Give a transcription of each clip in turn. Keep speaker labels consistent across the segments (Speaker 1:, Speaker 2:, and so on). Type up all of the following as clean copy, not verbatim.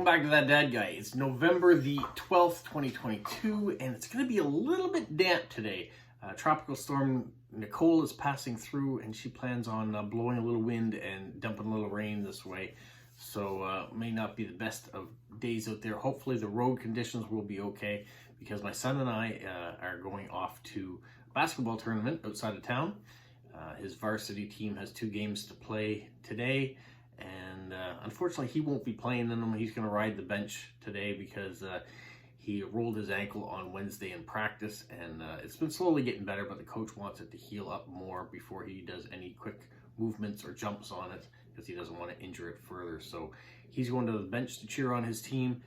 Speaker 1: Welcome back to That Dad Guy. It's November the 12th, 2022, and it's going to be a little bit damp today. Tropical storm Nicole is passing through, and she plans on blowing a little wind and dumping a little rain this way. So may not be the best of days out there. Hopefully the road conditions will be okay, because my son and I are going off to a basketball tournament outside of town. His varsity team has 2 games to play today. And unfortunately, he won't be playing in them. He's going to ride the bench today because he rolled his ankle on Wednesday in practice, and it's been slowly getting better, but the coach wants it to heal up more before he does any quick movements or jumps on it, because he doesn't want to injure it further. So he's going to the bench to cheer on his team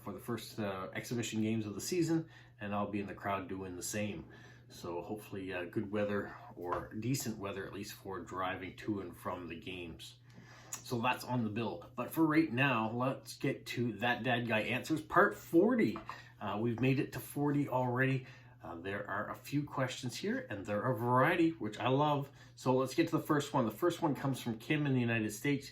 Speaker 1: for the first exhibition games of the season, and I'll be in the crowd doing the same. So hopefully good weather, or decent weather at least, for driving to and from the games. So that's on the bill. But for right now, let's get to That Dad Guy Answers Part 40. We've made it to 40 already. There are a few questions here, and there are a variety, which I love. So let's get to the first one. The first one comes from Kim in the United States.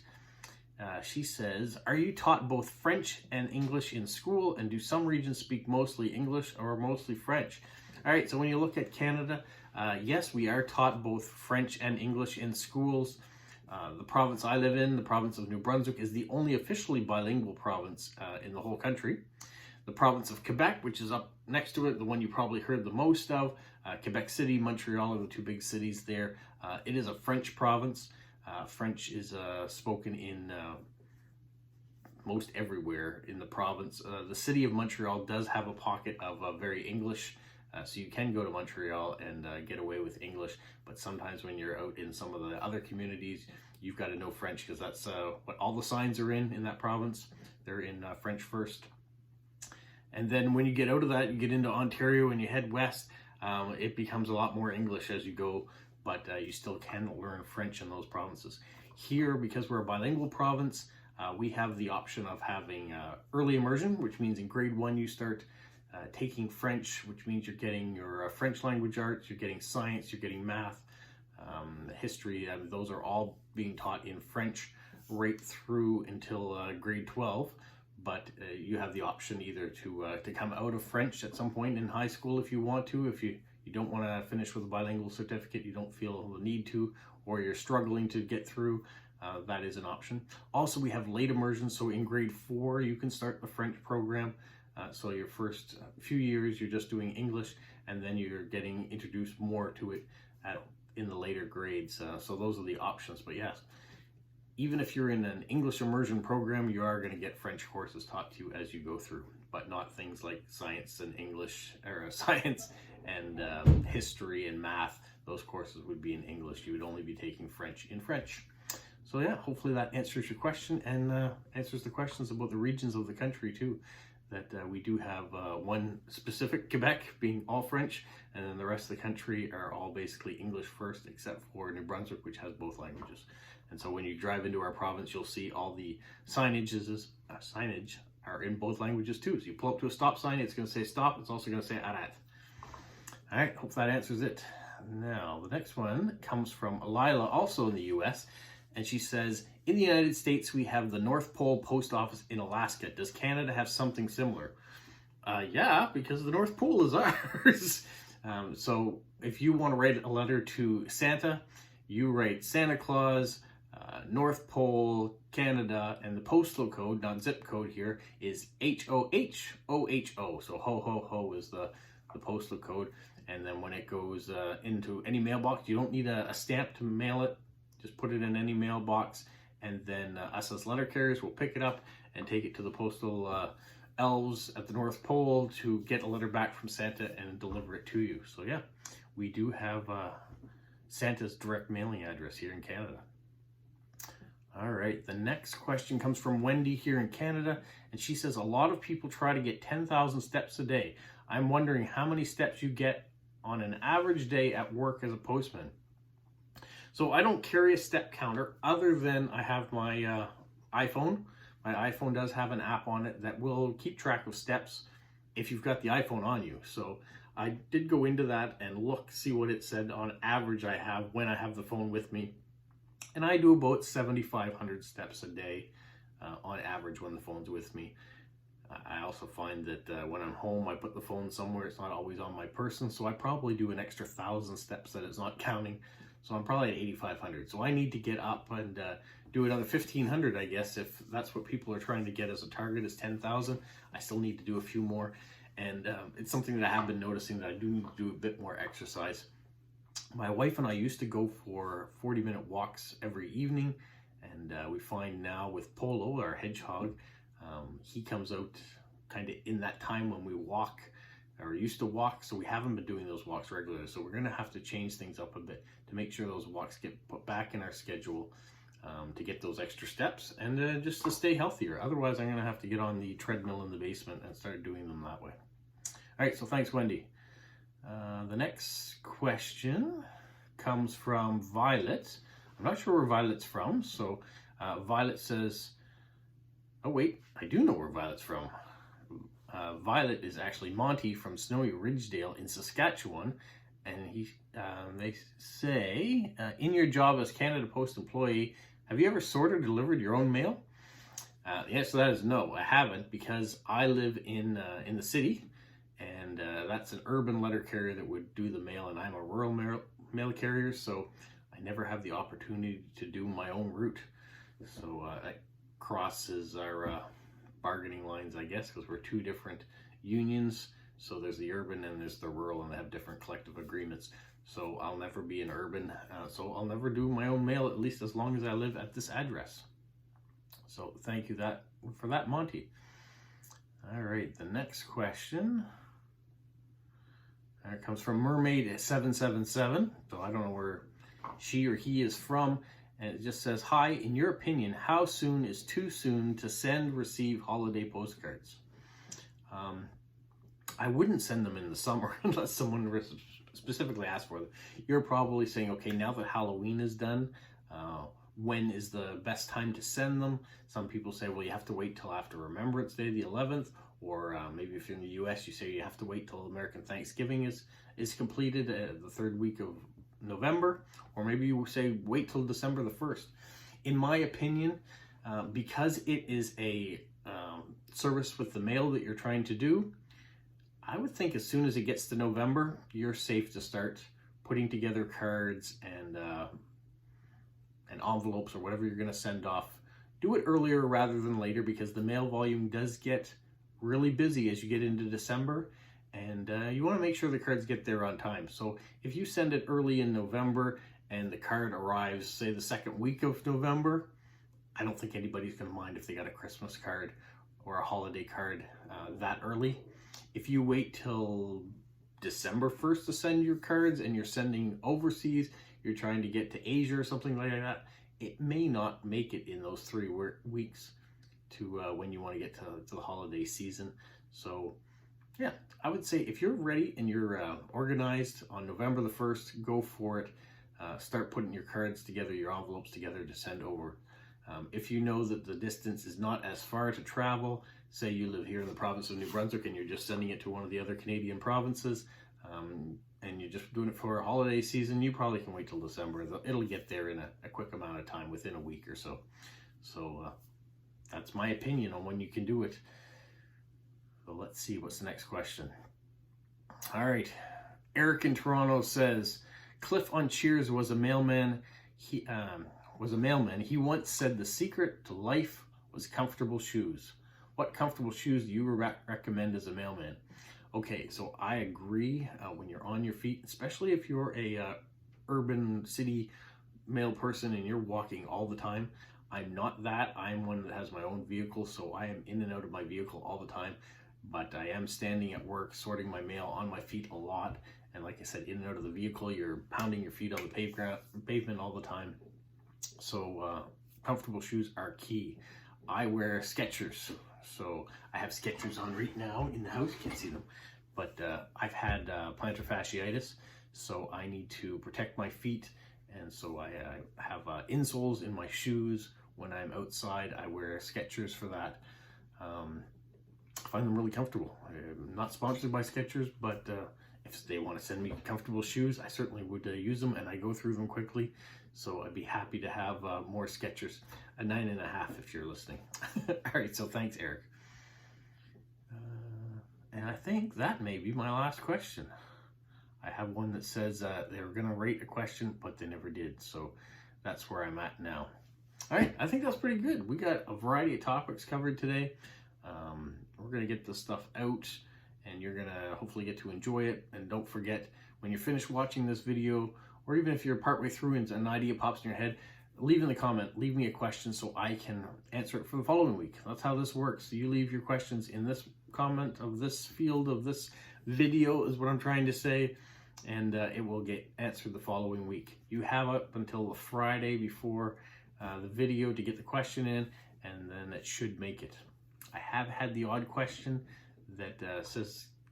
Speaker 1: She says, are you taught both French and English in school, and do some regions speak mostly English or mostly French? All right, so when you look at Canada, yes, we are taught both French and English in schools. The province I live in, the province of New Brunswick, is the only officially bilingual province in the whole country. The province of Quebec, which is up next to it, the one you probably heard the most of, Quebec City, Montreal are the 2 big cities there. It is a French province. French is spoken in most everywhere in the province. The city of Montreal does have a pocket of very English, so you can go to Montreal and get away with English, but sometimes when you're out in some of the other communities, you've got to know French, because that's what all the signs are in that province. They're in French first. And then when you get out of that, you get into Ontario and you head west, it becomes a lot more English as you go, but you still can learn French in those provinces. Here, because we're a bilingual province, we have the option of having early immersion, which means in grade 1 you start taking French, which means you're getting your French language arts, you're getting science, you're getting math, history. Those are all being taught in French right through until grade 12. But you have the option either to come out of French at some point in high school if you want to. If you don't want to finish with a bilingual certificate, you don't feel the need to, or you're struggling to get through, that is an option. Also, we have late immersion, so in grade 4 you can start the French program. So your first few years you're just doing English, and then you're getting introduced more to it in the later grades. So those are the options. But yes, even if you're in an English immersion program, you are going to get French courses taught to you as you go through, but not things like science and English, or science and history and math. Those courses would be in English. You would only be taking French in French. So yeah, hopefully that answers your question, and answers the questions about the regions of the country too. That we do have one specific, Quebec, being all French, and then the rest of the country are all basically English first, except for New Brunswick, which has both languages. And so when you drive into our province, you'll see all the signage are in both languages too. So you pull up to a stop sign, it's going to say stop, it's also going to say arrête. All right, hope that answers it. Now, the next one comes from Lila, also in the US, and she says, in the United States, we have the North Pole Post Office in Alaska. Does Canada have something similar? Yeah, because the North Pole is ours. So if you want to write a letter to Santa, you write Santa Claus, North Pole, Canada, and the postal code, not zip code here, is HOHOHO. So ho ho ho is the postal code. And then when it goes into any mailbox, you don't need a stamp to mail it. Just put it in any mailbox, and then us as letter carriers will pick it up and take it to the postal elves at the North Pole to get a letter back from Santa and deliver it to you. So yeah, we do have Santa's direct mailing address here in Canada. All right, the next question comes from Wendy here in Canada, and she says, a lot of people try to get 10,000 steps a day. I'm wondering how many steps you get on an average day at work as a postman. So I don't carry a step counter, other than I have my iPhone. My iPhone does have an app on it that will keep track of steps if you've got the iPhone on you. So I did go into that and see what it said on average I have when I have the phone with me. And I do about 7,500 steps a day. on average when the phone's with me. I also find that when I'm home, I put the phone somewhere. It's not always on my person, so I probably do an extra 1,000 steps that it's not counting. So I'm probably at 8,500. So I need to get up and do another 1,500, I guess, if that's what people are trying to get as a target is 10,000. I still need to do a few more. And it's something that I have been noticing that I do need to do a bit more exercise. My wife and I used to go for 40-minute walks every evening. And we find now with Polo, our hedgehog, he comes out kind of in that time when we walk or used to walk, so we haven't been doing those walks regularly. So we're going to have to change things up a bit to make sure those walks get put back in our schedule to get those extra steps and just to stay healthier. Otherwise, I'm going to have to get on the treadmill in the basement and start doing them that way. All right, so thanks, Wendy. The next question comes from Violet. I'm not sure where Violet's from, so Violet says, oh wait, I do know where Violet's from. Violet is actually Monty from Snowy Ridgedale in Saskatchewan, and they say, in your job as Canada Post employee, have you ever sorted or delivered your own mail? The answer to that is no, I haven't, because I live in the city, and that's an urban letter carrier that would do the mail, and I'm a rural mail carrier, so I never have the opportunity to do my own route. So that crosses our bargaining lines, I guess, because we're two different unions. So there's the urban and there's the rural, and they have different collective agreements. So I'll never be an urban, so I'll never do my own mail, at least as long as I live at this address. So thank you for that, Monty. All right, the next question comes from Mermaid777. So I don't know where she or he is from. And it just says, hi, in your opinion, how soon is too soon to receive holiday postcards? I wouldn't send them in the summer unless someone specifically asked for them. You're probably saying, okay, now that Halloween is done, when is the best time to send them? Some people say, well, you have to wait till after Remembrance Day, the 11th, or maybe if you're in the US, you say you have to wait till American Thanksgiving is completed, the third week of November, or maybe you say wait till December the 1st. In my opinion, because it is a service with the mail that you're trying to do, I would think as soon as it gets to November, you're safe to start putting together cards and envelopes or whatever you're going to send off. Do it earlier rather than later, because the mail volume does get really busy as you get into December, and you want to make sure the cards get there on time. So if you send it early in November and the card arrives, say, the second week of November, I don't think anybody's going to mind if they got a Christmas card or a holiday card that early. If you wait till December 1st to send your cards and you're sending overseas, you're trying to get to Asia or something like that, it may not make it in those 3 weeks to when you want to get to the holiday season. So yeah, I would say if you're ready and you're organized on November the 1st, go for it. Start putting your cards together, your envelopes together to send over. If you know that the distance is not as far to travel, say you live here in the province of New Brunswick and you're just sending it to one of the other Canadian provinces, and you're just doing it for a holiday season, you probably can wait till December. It'll get there in a quick amount of time, within a week or so. So that's my opinion on when you can do it. So let's see, what's the next question? All right, Eric in Toronto says, Cliff on Cheers was a mailman. He He once said the secret to life was comfortable shoes. What comfortable shoes do you recommend as a mailman? Okay, so I agree. When you're on your feet, especially if you're a urban city mail person and you're walking all the time. I'm not that. I'm one that has my own vehicle, so I am in and out of my vehicle all the time. But I am standing at work, sorting my mail on my feet a lot. And like I said, in and out of the vehicle, you're pounding your feet on the pavement all the time. So comfortable shoes are key. I wear Skechers. So I have Skechers on right now in the house. You can't see them. But I've had plantar fasciitis, so I need to protect my feet. And so I have insoles in my shoes. When I'm outside, I wear Skechers for that. I find them really comfortable. I'm not sponsored by Skechers, but If they want to send me comfortable shoes, I certainly would use them, and I go through them quickly. So I'd be happy to have more Skechers. A 9.5 if you're listening. All right, so thanks, Eric. And I think that may be my last question. I have one that says they were going to rate a question, but they never did. So that's where I'm at now. All right, I think that's pretty good. We got a variety of topics covered today. We're going to get this stuff out, and you're going to hopefully get to enjoy it. And don't forget, when you're finished watching this video, or even if you're partway through and an idea pops in your head, leave in the comment, leave me a question so I can answer it for the following week. That's how this works. You leave your questions in this comment of this field of this video is what I'm trying to say, and it will get answered the following week. You have up until the Friday before the video to get the question in, and then it should make it. I have had the odd question that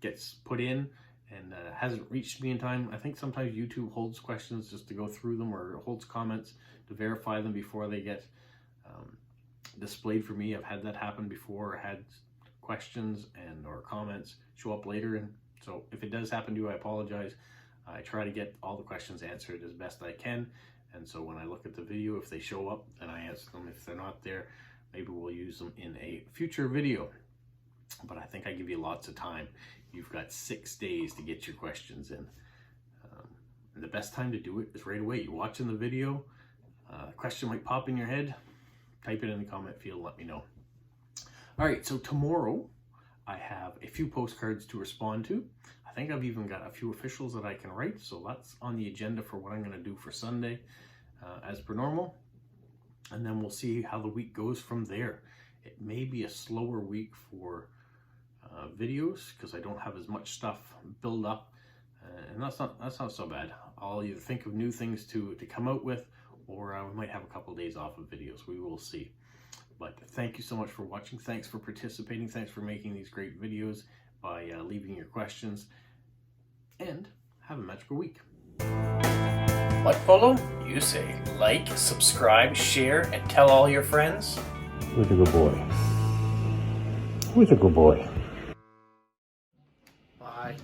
Speaker 1: gets put in and hasn't reached me in time. I think sometimes YouTube holds questions just to go through them, or holds comments to verify them before they get displayed for me. I've had that happen before. I had questions or comments show up later, and so if it does happen to you, I apologize. I try to get all the questions answered as best I can, and so when I look at the video, if they show up, then I answer them. If they're not there, maybe we'll use them in a future video. But I think I give you lots of time. You've got 6 days to get your questions in. And the best time to do it is right away. You're watching the video, a question might pop in your head, type it in the comment field, let me know. All right, so tomorrow I have a few postcards to respond to. I think I've even got a few officials that I can write, so that's on the agenda for what I'm going to do for Sunday, as per normal. And then we'll see how the week goes from there. It may be a slower week for videos because I don't have as much stuff build up, and that's not so bad. I'll either think of new things to come out with, or we might have a couple days off of videos. We will see. But thank you so much for watching. Thanks for participating. Thanks for making these great videos by leaving your questions. And have a magical week. What, Polo? You say like, subscribe, share, and tell all your friends.
Speaker 2: Who's a good boy? Who's a good boy?
Speaker 1: Bye.